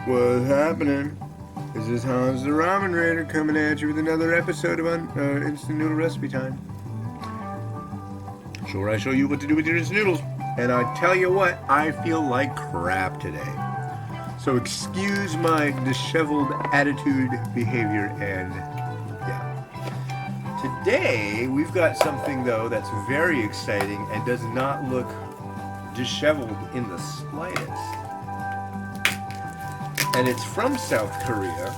What's happening? This is Hans the Ramen Raider coming at you with another episode of Instant Noodle Recipe Time. So where I show you what to do with your instant noodles. And I tell you what, I feel like crap today. So excuse my disheveled attitude, behavior, and yeah. Today, we've got something though that's very exciting and does not look disheveled in the slightest. And it's from South Korea.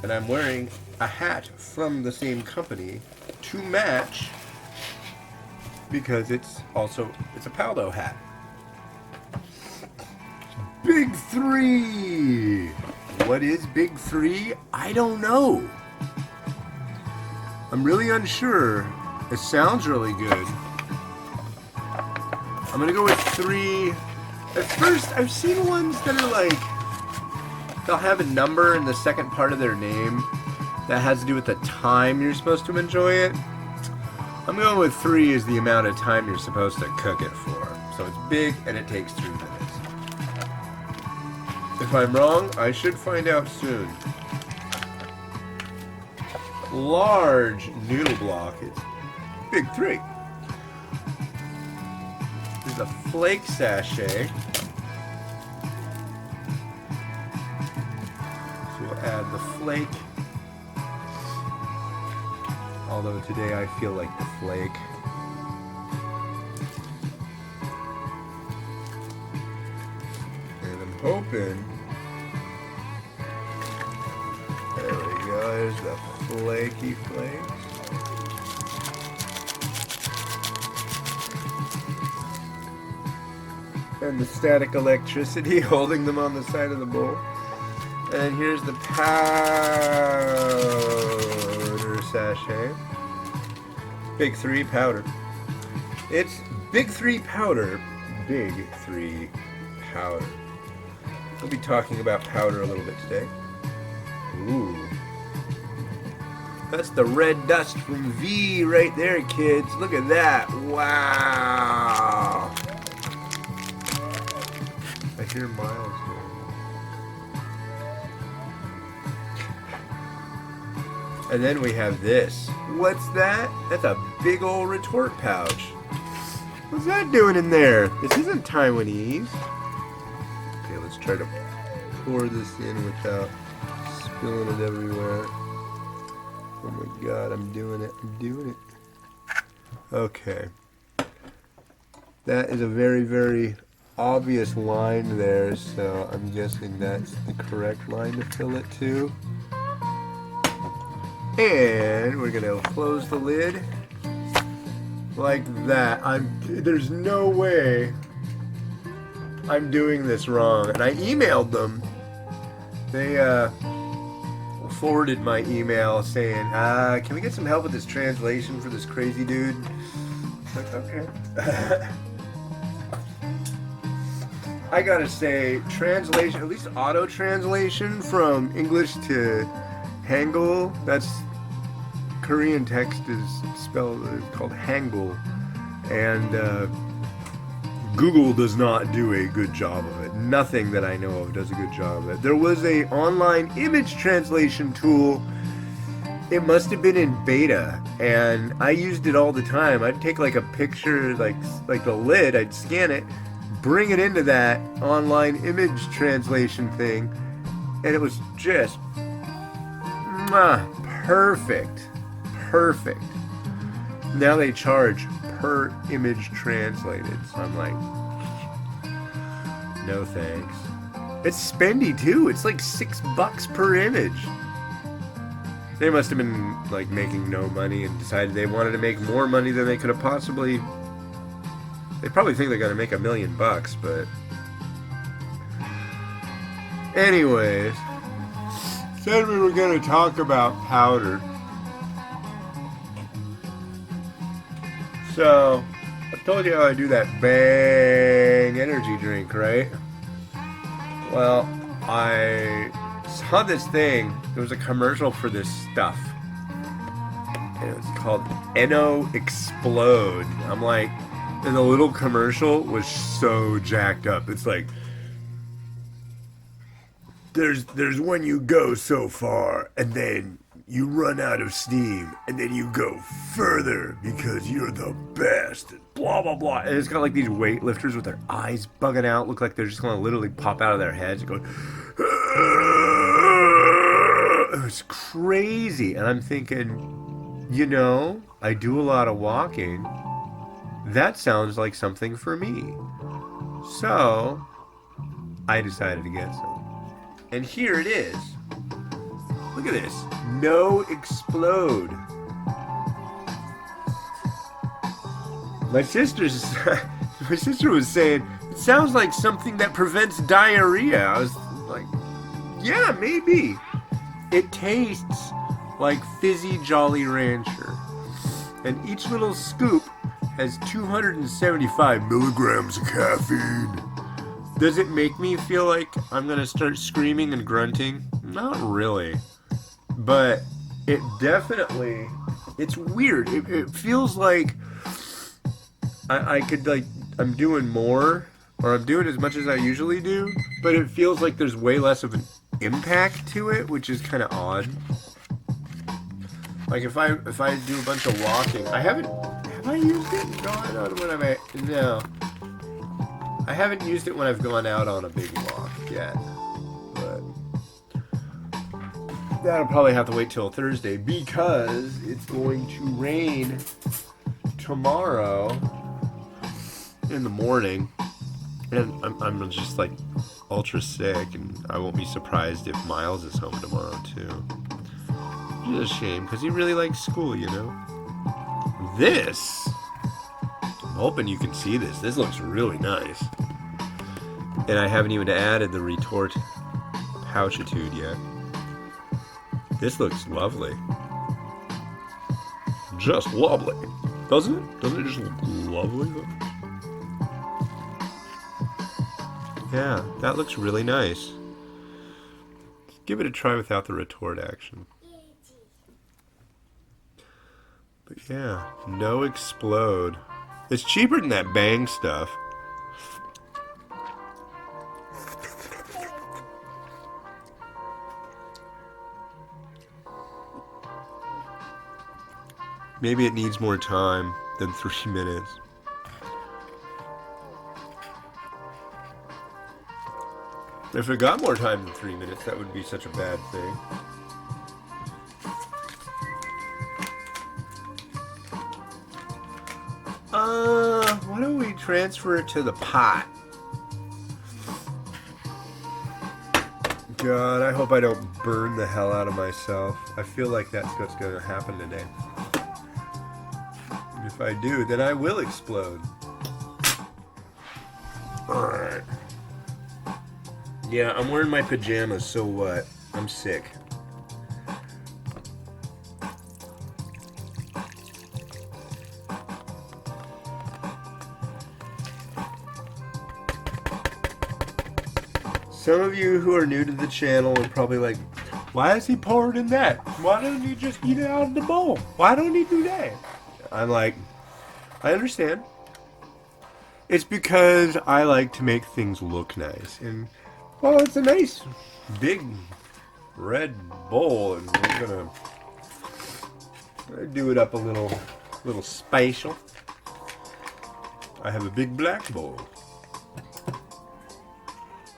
And I'm wearing a hat from the same company to match because it's a Paldo hat. Big 3! What is Big 3? I don't know. I'm really unsure. It sounds really good. I'm gonna go with 3. At first, I've seen ones that are like, they'll have a number in the second part of their name that has to do with the time you're supposed to enjoy it. I'm going with 3 is the amount of time you're supposed to cook it for. So it's big and it takes 3 minutes. If I'm wrong, I should find out soon. Large noodle block is Big 3. There's a flake sachet. So we'll add the flake. Although today I feel like the flake. And I'm hoping. There we go, there's the flaky flakes. And the static electricity holding them on the side of the bowl. And here's the powder sachet. Big 3 powder. It's Big 3 powder. Big 3 powder. We'll be talking about powder a little bit today. Ooh. That's the red dust from V right there, kids. Look at that. Wow. I hear Miles here. And then we have this. What's that? That's a big old retort pouch. What's that doing in there? This isn't Taiwanese. Okay, let's try to pour this in without spilling it everywhere. Oh my god, I'm doing it. Okay. That is a very, very obvious line there, so I'm guessing that's the correct line to fill it to. And we're gonna close the lid like that. There's no way I'm doing this wrong. And I emailed them. They forwarded my email saying, can we get some help with this translation for this crazy dude? Like, okay. I gotta say, translation, at least auto translation from English to Hangul, that's Korean text is called Hangul, and Google does not do a good job of it. Nothing that I know of does a good job of it. There was a online image translation tool. It must have been in beta, and I used it all the time. I'd take like a picture, like the lid, I'd scan it, bring it into that online image translation thing, and it was just perfect. Now they charge per image translated, so I'm like, no thanks. It's spendy too. It's like $6 per image. They must have been like making no money and decided they wanted to make more money than they could have possibly. They probably think they're gonna make $1 million, but anyways, said we were gonna talk about powder. So, I told you how I do that Bang energy drink, right? Well, I saw this thing. There was a commercial for this stuff. And it was called Eno Explode. I'm like, And the little commercial was so jacked up. It's like, there's when you go so far, and then you run out of steam, and then you go further because you're the best, and blah blah blah. And it's got like these weightlifters with their eyes bugging out, look like they're just gonna literally pop out of their heads, going. It was crazy, and I'm thinking, I do a lot of walking. That sounds like something for me. So I decided to get some. And here it is. Look at this. No explode. My sister was saying, it sounds like something that prevents diarrhea. I was like, yeah, maybe. It tastes like fizzy Jolly Rancher. And each little scoop has 275 milligrams of caffeine. Does it make me feel like I'm gonna start screaming and grunting? Not really. But it definitely, it's weird. It feels like I could, like, I'm doing more, or I'm doing as much as I usually do, but it feels like there's way less of an impact to it, which is kind of odd. Like if I do a bunch of walking, have I used it? Gone on when I'm at, no. I haven't used it when I've gone out on a big walk yet, but that'll probably have to wait till Thursday because it's going to rain tomorrow in the morning, and I'm just like ultra sick, and I won't be surprised if Miles is home tomorrow too. It's a shame because he really likes school, This, I'm hoping you can see this. This looks really nice. And I haven't even added the retort pouchitude yet. This looks lovely. Just lovely. Doesn't it? Doesn't it just look lovely though? Yeah, that looks really nice. Give it a try without the retort action. But yeah, no explode. It's cheaper than that Bang stuff. Maybe it needs more time than 3 minutes. If it got more time than 3 minutes, that would be such a bad thing. Why don't we transfer it to the pot? God, I hope I don't burn the hell out of myself. I feel like that's what's going to happen today. If I do, then I will explode. Alright. Yeah, I'm wearing my pajamas, so what? I'm sick. Some of you who are new to the channel are probably like, why is he pouring in that? Why don't you just eat it out of the bowl? Why don't he do that? I'm like, I understand. It's because I like to make things look nice. And, well, it's a nice, big, red bowl. And we're going to do it up a little spatial. I have a big black bowl.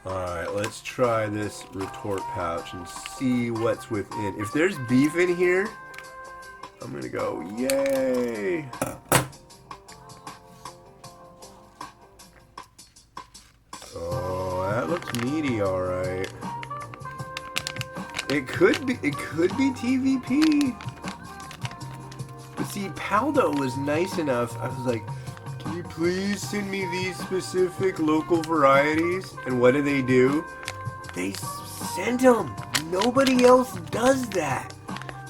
Alright, let's try this retort pouch and see what's within. If there's beef in here, I'm gonna go, yay! Oh, that looks meaty, alright. It could be TVP. But see, Paldo was nice enough. I was like, can you please send me these specific local varieties? And what do? They sent them. Nobody else does that.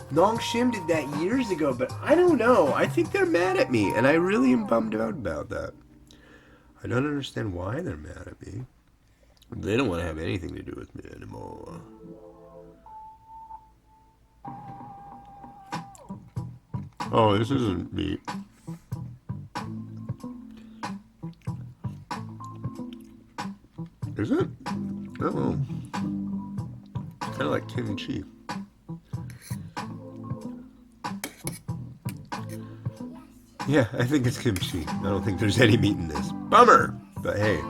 Nong Shim did that years ago, but I don't know. I think they're mad at me, and I really am bummed out about that. I don't understand why they're mad at me. They don't want to have anything to do with me anymore. Oh, this isn't meat. Is it? Oh. Kind of like kimchi. Yeah, I think it's kimchi. I don't think there's any meat in this. Bummer! But hey.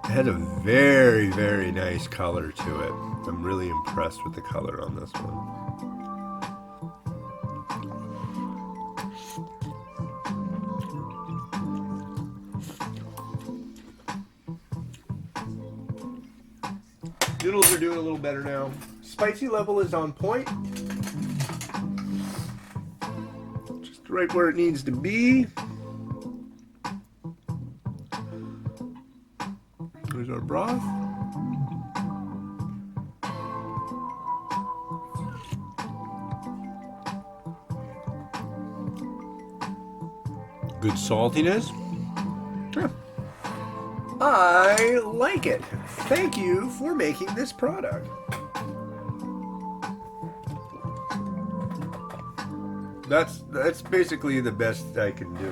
It had a very, very nice color to it. I'm really impressed with the color on this one. Noodles are doing a little better now. Spicy level is on point. Just right where it needs to be. There's our broth. Good saltiness. Yeah. I like it. Thank you for making this product. That's basically the best I can do.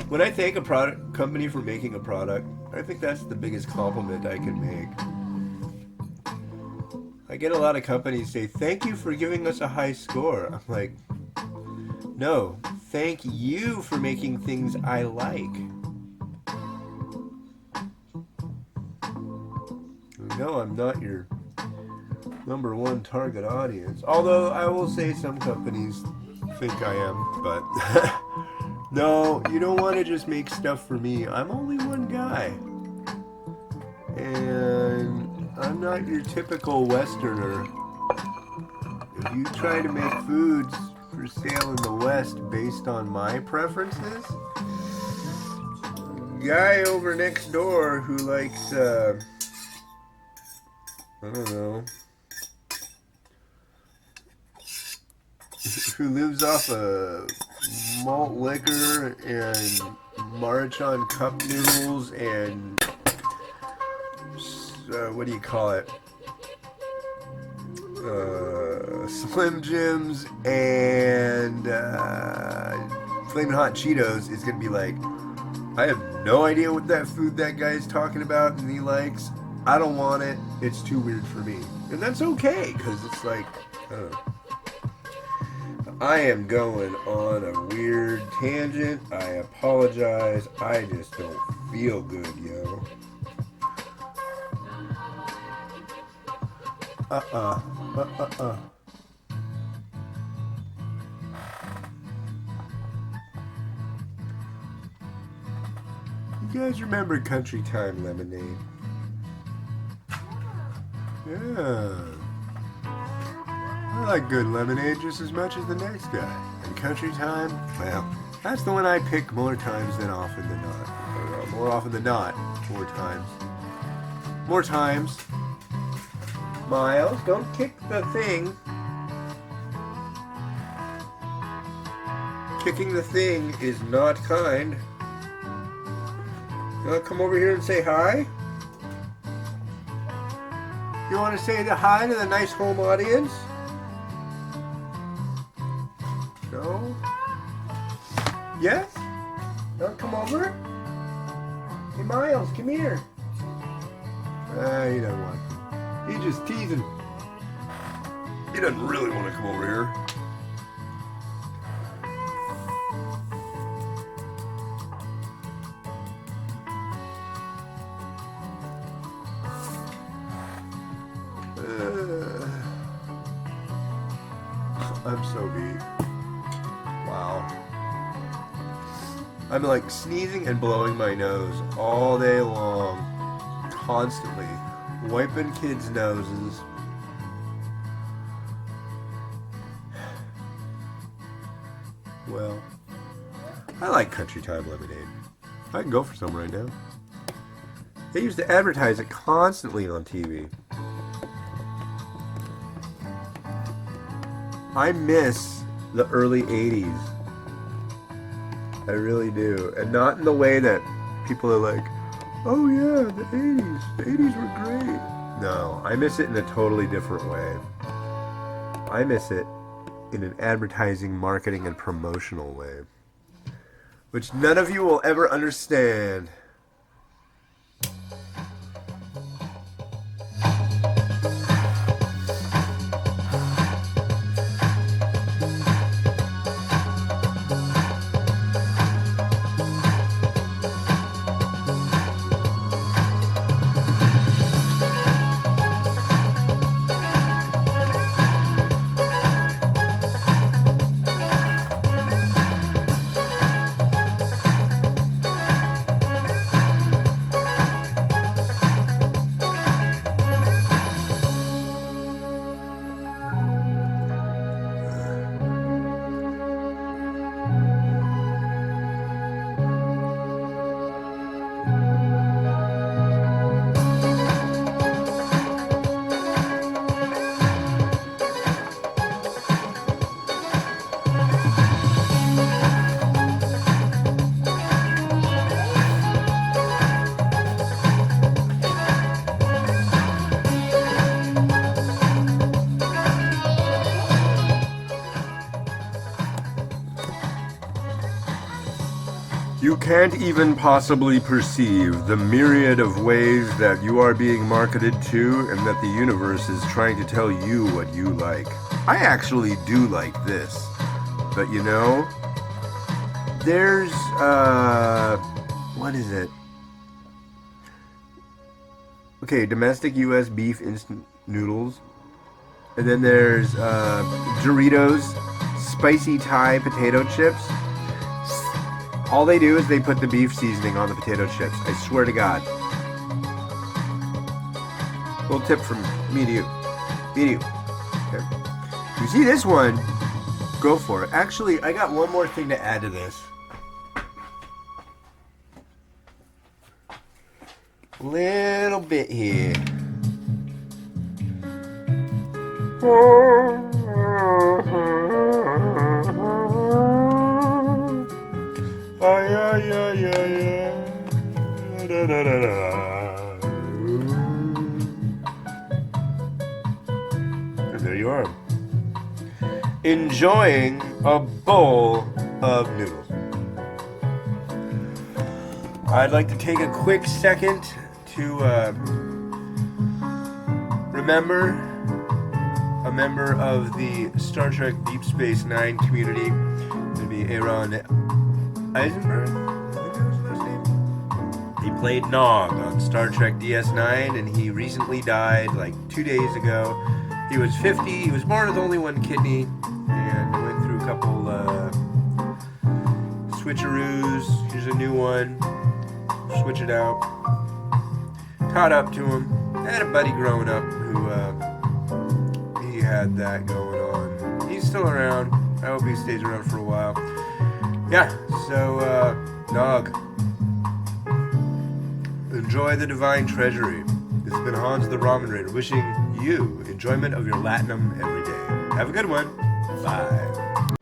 When I thank a product company for making a product, I think that's the biggest compliment I can make. I get a lot of companies say, "Thank you for giving us a high score." I'm like, no, thank you for making things I like. No, I'm not your #1 target audience. Although I will say some companies think I am, but no, you don't want to just make stuff for me. I'm only one guy. And I'm not your typical Westerner. If you try to make foods for sale in the West based on my preferences, guy over next door who likes, I don't know, who lives off of malt liquor and Maruchan cup noodles and what do you call it? Slim Jims and Flamin' Hot Cheetos is gonna be like, I have no idea what that food that guy's talking about and he likes. I don't want it. It's too weird for me. And that's okay, because it's like, I am going on a weird tangent. I apologize. I just don't feel good, yo. You guys remember Country Time lemonade? Yeah. I like good lemonade just as much as the next guy. And Country Time, well, that's the one I pick more times than often than not. More often than not. More times. More times. Miles, don't kick the thing. Kicking the thing is not kind. You want to come over here and say hi? You want to say the hi to the nice home audience? No? Yes? You want to come over? Hey Miles, come here. He doesn't want to. He's just teasing. He doesn't really want to come over here. I'm so beat. Wow. I'm like sneezing and blowing my nose all day long, constantly, wiping kids' noses. Well, I like Country Time lemonade. I can go for some right now. They used to advertise it constantly on TV. I miss the early 80s. I really do. And not in the way that people are like, oh yeah, the 80s. The 80s were great. No, I miss it in a totally different way. I miss it in an advertising, marketing, and promotional way, which none of you will ever understand. You can't even possibly perceive the myriad of ways that you are being marketed to and that the universe is trying to tell you what you like. I actually do like this. But you know, there's, what is it? Okay, domestic U.S. beef instant noodles. And then there's Doritos spicy Thai potato chips. All they do is they put the beef seasoning on the potato chips. I swear to God. Little tip from me to you. Me to you. Okay. You see this one? Go for it. Actually, I got one more thing to add to this. Little bit here. And there you are, enjoying a bowl of noodles. I'd like to take a quick second to remember a member of the Star Trek Deep Space Nine community. It'd be Aaron Eisenberg, I think that was his first name. He played Nog on Star Trek DS9, and he recently died like 2 days ago. He was 50. He was born with only one kidney, and went through a couple switcheroos. Here's a new one. Switch it out. Caught up to him. I had a buddy growing up who he had that going on. He's still around. I hope he stays around for a while. Yeah, so, Nog. Enjoy the divine treasury. This has been Hans the Ramen Raider, wishing you enjoyment of your Latinum every day. Have a good one. Bye.